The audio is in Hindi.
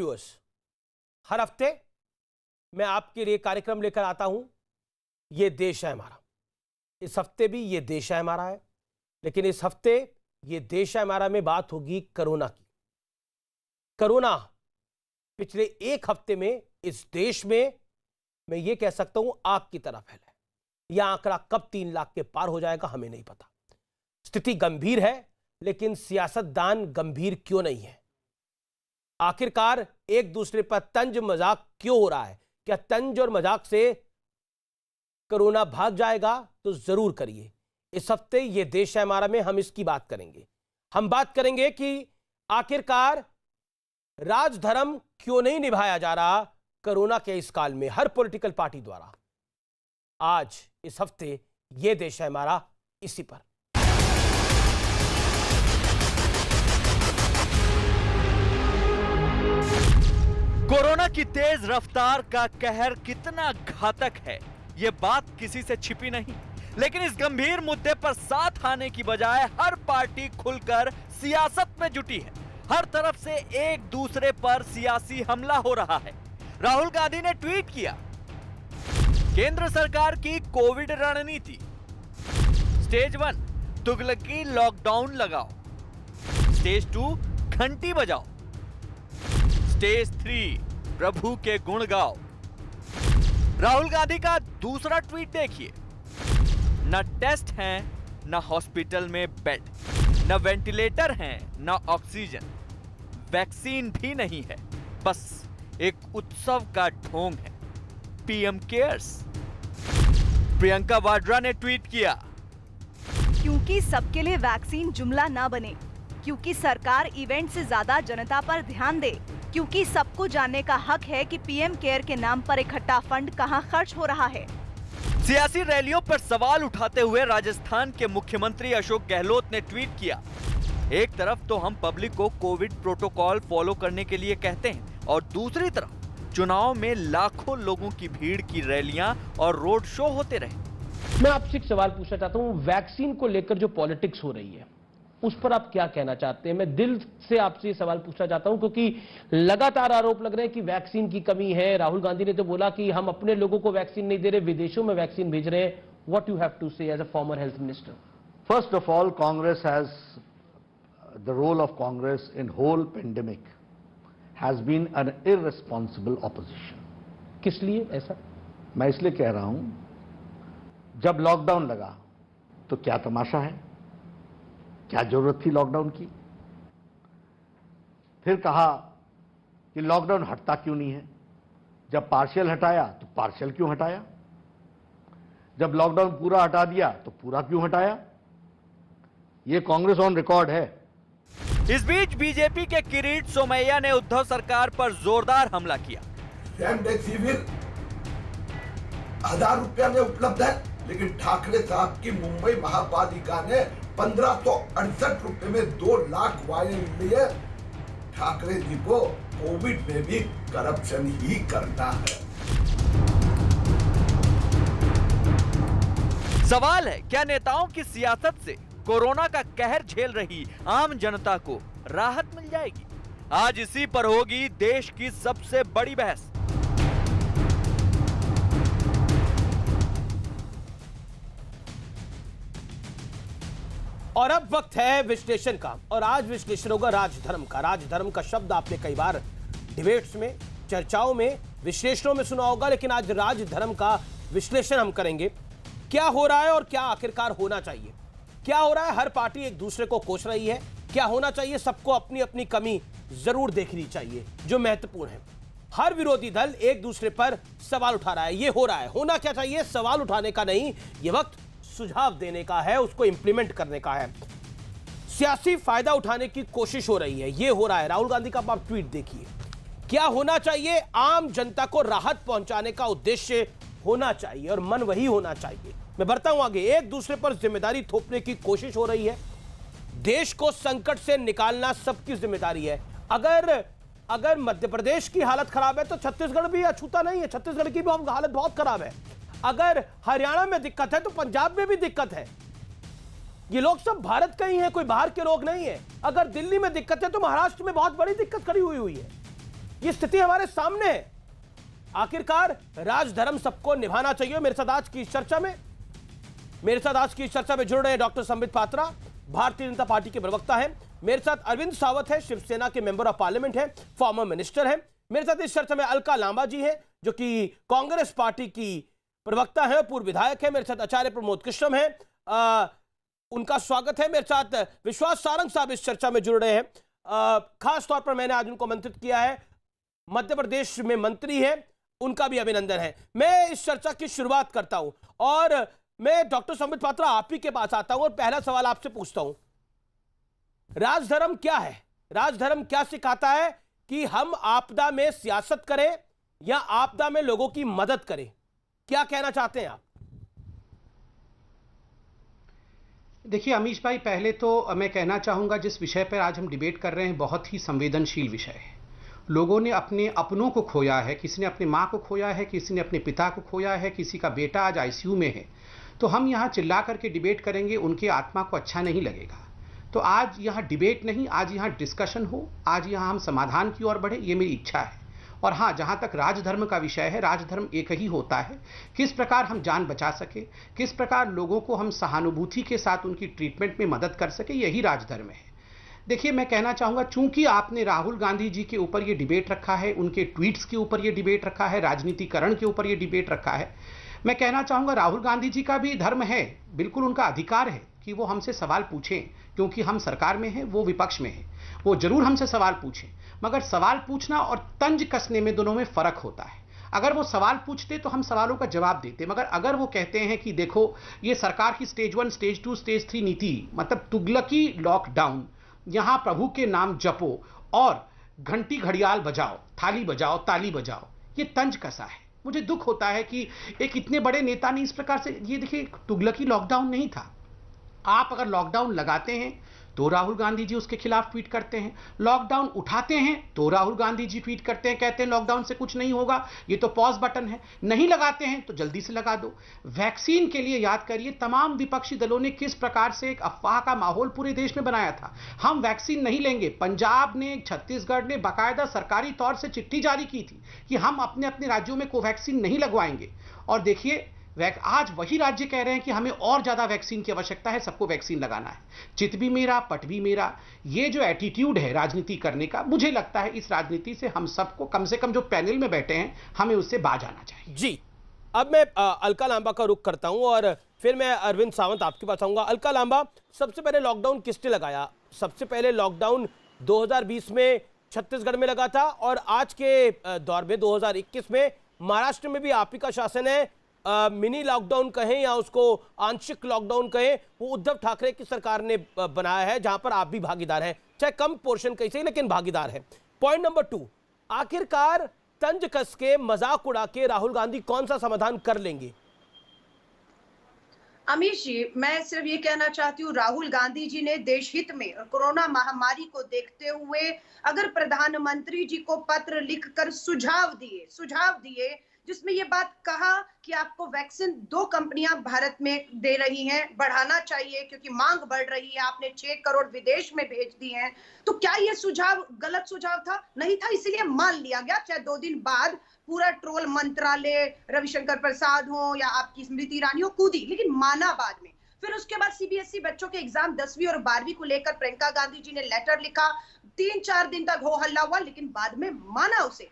व्यूअर्स, हर हफ्ते मैं आपके लिए कार्यक्रम लेकर आता हूं। ये देश है हमारा। इस हफ्ते भी ये देश है हमारा है, लेकिन इस हफ्ते ये देश है हमारा में बात होगी कोरोना की। कोरोना पिछले एक हफ्ते में इस देश में मैं ये कह सकता हूं आग की तरह फैला है। यह आंकड़ा कब 3 लाख के पार हो जाएगा हमें नहीं पता। स्थिति गंभीर है, लेकिन सियासतदान गंभीर क्यों नहीं है? आखिरकार एक दूसरे पर तंज मजाक क्यों हो रहा है? क्या तंज और मजाक से कोरोना भाग जाएगा? तो जरूर करिए। इस हफ्ते ये देश है हमारा में हम इसकी बात करेंगे। हम बात करेंगे कि आखिरकार राजधर्म क्यों नहीं निभाया जा रहा कोरोना के इस काल में हर पॉलिटिकल पार्टी द्वारा। आज इस हफ्ते ये देश है हमारा इसी पर। कोरोना की तेज रफ्तार का कहर कितना घातक है, ये बात किसी से छिपी नहीं। लेकिन इस गंभीर मुद्दे पर साथ आने की बजाय हर पार्टी खुलकर सियासत में जुटी है। हर तरफ से एक दूसरे पर सियासी हमला हो रहा है। राहुल गांधी ने ट्वीट किया, केंद्र सरकार की कोविड रणनीति। स्टेज 1 तुगलकी लॉकडाउन लगाओ। स्टेज 2 घंटी बजाओ। स्टेज 3 प्रभु के गुण गाओ। राहुल गांधी का दूसरा ट्वीट देखिए, न टेस्ट हैं, न हॉस्पिटल में बेड, न वेंटिलेटर हैं, न ऑक्सीजन, वैक्सीन भी नहीं है, बस एक उत्सव का ढोंग है, पीएम केयर्स। प्रियंका वाड्रा ने ट्वीट किया, क्योंकि सबके लिए वैक्सीन जुमला ना बने, क्योंकि सरकार इवेंट से ज्यादा जनता पर ध्यान दे, क्योंकि सबको जानने का हक है कि पीएम केयर के नाम पर इकट्ठा फंड कहां खर्च हो रहा है। सियासी रैलियों पर सवाल उठाते हुए राजस्थान के मुख्यमंत्री अशोक गहलोत ने ट्वीट किया, एक तरफ तो हम पब्लिक को कोविड प्रोटोकॉल फॉलो करने के लिए कहते हैं और दूसरी तरफ चुनाव में लाखों लोगों की भीड़ की रैलियां और रोड शो होते रहे। मैं आपसे एक सवाल पूछना चाहता हूं, वैक्सीन को लेकर जो पॉलिटिक्स हो रही है उस पर आप क्या कहना चाहते हैं? मैं दिल से आपसे ये सवाल पूछना चाहता हूं क्योंकि लगातार आरोप लग रहे हैं कि वैक्सीन की कमी है। राहुल गांधी ने तो बोला कि हम अपने लोगों को वैक्सीन नहीं दे रहे, विदेशों में वैक्सीन भेज रहे हैं। What you have to say as a former health minister? First of all, Congress has the role of Congress in whole pandemic has been an irresponsible opposition. किस लिए ऐसा? मैं इसलिए कह रहा हूं, जब लॉकडाउन लगा तो क्या तमाशा है, क्या जरूरत थी लॉकडाउन की? फिर कहा कि लॉकडाउन हटता क्यों नहीं है? जब पार्शियल हटाया तो पार्शियल क्यों हटाया? जब लॉकडाउन पूरा हटा दिया तो पूरा क्यों हटाया? यह कांग्रेस ऑन रिकॉर्ड है। इस बीच बीजेपी के किरीट सोमैया ने उद्धव सरकार पर जोरदार हमला किया। रेमडेसिविर 1000 रुपया में उपलब्ध है, लेकिन ठाकरे साहब की मुंबई महापालिका ने 1568 रुपए में 2 लाख वायल लिए। ठाकरे जी को कोविड में भी करप्शन ही करना है। सवाल है, क्या नेताओं की सियासत से कोरोना का कहर झेल रही आम जनता को राहत मिल जाएगी? आज इसी पर होगी देश की सबसे बड़ी बहस। और अब वक्त है विश्लेषण का, और आज विश्लेषण होगा राजधर्म का। राजधर्म का शब्द आपने कई बार डिबेट्स में, चर्चाओं में, विश्लेषणों में सुना होगा, लेकिन आज राजधर्म का विश्लेषण हम करेंगे। क्या हो रहा है और क्या आखिरकार होना चाहिए? क्या हो रहा है? हर पार्टी एक दूसरे को कोस रही है। क्या होना चाहिए? सबको अपनी अपनी कमी जरूर देखनी चाहिए जो महत्वपूर्ण है। हर विरोधी दल एक दूसरे पर सवाल उठा रहा है। ये हो रहा है। होना क्या चाहिए? सवाल उठाने का नहीं, ये वक्त सुझाव देने का है, उसको इंप्लीमेंट करने का है। सियासी फायदा उठाने की कोशिश हो रही है, ये हो रहा है। राहुल गांधी का आप ट्वीट देखिए, क्या होना चाहिए? आम जनता को राहत पहुंचाने का उद्देश्य होना चाहिए और मन वही होना चाहिए। मैं बढ़ता हूं आगे। एक दूसरे पर जिम्मेदारी थोपने की कोशिश हो रही है। देश को संकट से निकालना सबकी जिम्मेदारी है। अगर मध्य प्रदेश की हालत खराब है तो छत्तीसगढ़ भी अछूता नहीं है। छत्तीसगढ़ की भी हालत बहुत खराब है। अगर हरियाणा में दिक्कत है तो पंजाब में भी दिक्कत है। ये लोग सब भारत के ही हैं, कोई बाहर के लोग नहीं है। अगर दिल्ली में दिक्कत है तो महाराष्ट्र में बहुत बड़ी दिक्कत खड़ी हुई है। ये स्थिति हमारे सामने है। आखिरकार राजधर्म सबको निभाना चाहिए। मेरे साथ आज की इस चर्चा में जुड़ रहे हैं डॉक्टर संबित पात्रा, भारतीय जनता पार्टी के प्रवक्ता हैं। मेरे साथ अरविंद सावत है, शिवसेना के मेंबर ऑफ पार्लियामेंट हैं, फॉर्मर मिनिस्टर हैं। मेरे साथ इस चर्चा में अलका लांबा जी हैं, जो कि कांग्रेस पार्टी की प्रवक्ता है, पूर्व विधायक है। मेरे साथ आचार्य प्रमोद कृष्णम है, उनका स्वागत है। मेरे साथ विश्वास सारंग साहब इस चर्चा में जुड़ रहे हैं। खास तौर पर मैंने आज उनको आमंत्रित किया है, मध्य प्रदेश में मंत्री है, उनका भी अभिनंदन है। मैं इस चर्चा की शुरुआत करता हूं और मैं डॉक्टर संबित पात्रा आप ही के पास आता हूं और पहला सवाल आपसे पूछता हूं, राजधर्म क्या है? राजधर्म क्या सिखाता है कि हम आपदा में सियासत करें या आपदा में लोगों की मदद करें? क्या कहना चाहते हैं आप? देखिए अमीश भाई, पहले तो मैं कहना चाहूँगा जिस विषय पर आज हम डिबेट कर रहे हैं बहुत ही संवेदनशील विषय है। लोगों ने अपने अपनों को खोया है, किसी ने अपनी माँ को खोया है, किसी ने अपने पिता को खोया है, किसी का बेटा आज आईसीयू में है। तो हम यहाँ चिल्ला करके डिबेट करेंगे, उनके आत्मा को अच्छा नहीं लगेगा। तो आज यहाँ डिबेट नहीं, आज यहाँ डिस्कशन हो, आज यहाँ हम समाधान की ओर बढ़े, ये मेरी इच्छा है। और हाँ, जहाँ तक राजधर्म का विषय है, राजधर्म एक ही होता है, किस प्रकार हम जान बचा सके, किस प्रकार लोगों को हम सहानुभूति के साथ उनकी ट्रीटमेंट में मदद कर सके, यही राजधर्म है। देखिए मैं कहना चाहूँगा, चूंकि आपने राहुल गांधी जी के ऊपर ये डिबेट रखा है, उनके ट्वीट्स के ऊपर ये डिबेट रखा है, राजनीतिकरण के ऊपर ये डिबेट रखा है, मैं कहना चाहूँगा राहुल गांधी जी का भी धर्म है, बिल्कुल उनका अधिकार है कि वो हमसे सवाल पूछें, क्योंकि हम सरकार में हैं, वो विपक्ष में है, वो जरूर हमसे सवाल पूछें। मगर सवाल पूछना और तंज कसने में दोनों में फर्क होता है। अगर वो सवाल पूछते तो हम सवालों का जवाब देते, मगर अगर वो कहते हैं कि देखो ये सरकार की स्टेज 1, स्टेज 2, स्टेज 3 नीति, मतलब तुगलकी लॉकडाउन, यहाँ प्रभु के नाम जपो और घंटी घड़ियाल बजाओ, थाली बजाओ, ताली बजाओ, ये तंज कसा है। मुझे दुख होता है कि एक इतने बड़े नेता ने इस प्रकार से, ये देखिए तुगलकी लॉकडाउन नहीं था। आप अगर लॉकडाउन लगाते हैं तो राहुल गांधी जी उसके खिलाफ ट्वीट करते हैं, लॉकडाउन उठाते हैं तो राहुल गांधी जी ट्वीट करते हैं, कहते हैं लॉकडाउन से कुछ नहीं होगा, ये तो पॉज बटन है, नहीं लगाते हैं तो जल्दी से लगा दो। वैक्सीन के लिए याद करिए तमाम विपक्षी दलों ने किस प्रकार से एक अफवाह का माहौल पूरे देश में बनाया था, हम वैक्सीन नहीं लेंगे। पंजाब ने, छत्तीसगढ़ ने बाकायदा सरकारी तौर से चिट्ठी जारी की थी कि हम अपने अपने राज्यों में कोवैक्सीन नहीं लगवाएंगे। और देखिए आज वही राज्य कह रहे हैं कि हमें और ज्यादा वैक्सीन की आवश्यकता है, सबको वैक्सीन लगाना है। चित भी मेरा, पट भी मेरा, ये जो एटीट्यूड है राजनीति करने का, मुझे लगता है इस राजनीति से हम सबको, कम से कम जो पैनल में बैठे हैं, हमें उससे बाज आना चाहिए। जी, अब मैं अलका लांबा का रुख करता हूं और फिर मैं अरविंद सावंत आपके पास आऊंगा। अलका लांबा, सबसे पहले लॉकडाउन किसने लगाया? सबसे पहले लॉकडाउन 2020 में छत्तीसगढ़ में लगा था और आज के दौर में 2021 में महाराष्ट्र में भी आप ही का शासन है। मिनी लॉकडाउन कहें या उसको आंशिक लॉकडाउन कहें, वो उद्धव ठाकरे की सरकार ने बनाया है, जहां पर आप भी भागीदार हैं, चाहे कम पोर्शन कैसे लेकिन भागीदार हैं। पॉइंट नंबर 2, आखिरकार तंज कस के, मजाक उड़ा के राहुल गांधी कौन सा समाधान कर लेंगे? अमीश जी, मैं सिर्फ ये कहना चाहती हूँ, राहुल गांधी जी ने देश हित में कोरोना महामारी को देखते हुए अगर प्रधानमंत्री जी को पत्र लिखकर सुझाव दिए जिसमें ये बात कहा कि आपको वैक्सीन 2 कंपनियां भारत में दे रही हैं, बढ़ाना चाहिए क्योंकि मांग बढ़ रही है, आपने 6 करोड़ विदेश में भेज दी हैं, तो क्या ये सुझाव गलत सुझाव था? नहीं था, इसीलिए मान लिया गया। चाहे 2 दिन बाद पूरा ट्रोल मंत्रालय, रविशंकर प्रसाद हो या आपकी स्मृति ईरानी हो, कूदी, लेकिन माना बाद में। फिर उसके बाद सीबीएसई बच्चों के एग्जाम 10वीं और 12वीं को लेकर प्रियंका गांधी जी ने लेटर लिखा, 3-4 दिन तक हो हल्ला हुआ, लेकिन बाद में माना उसे।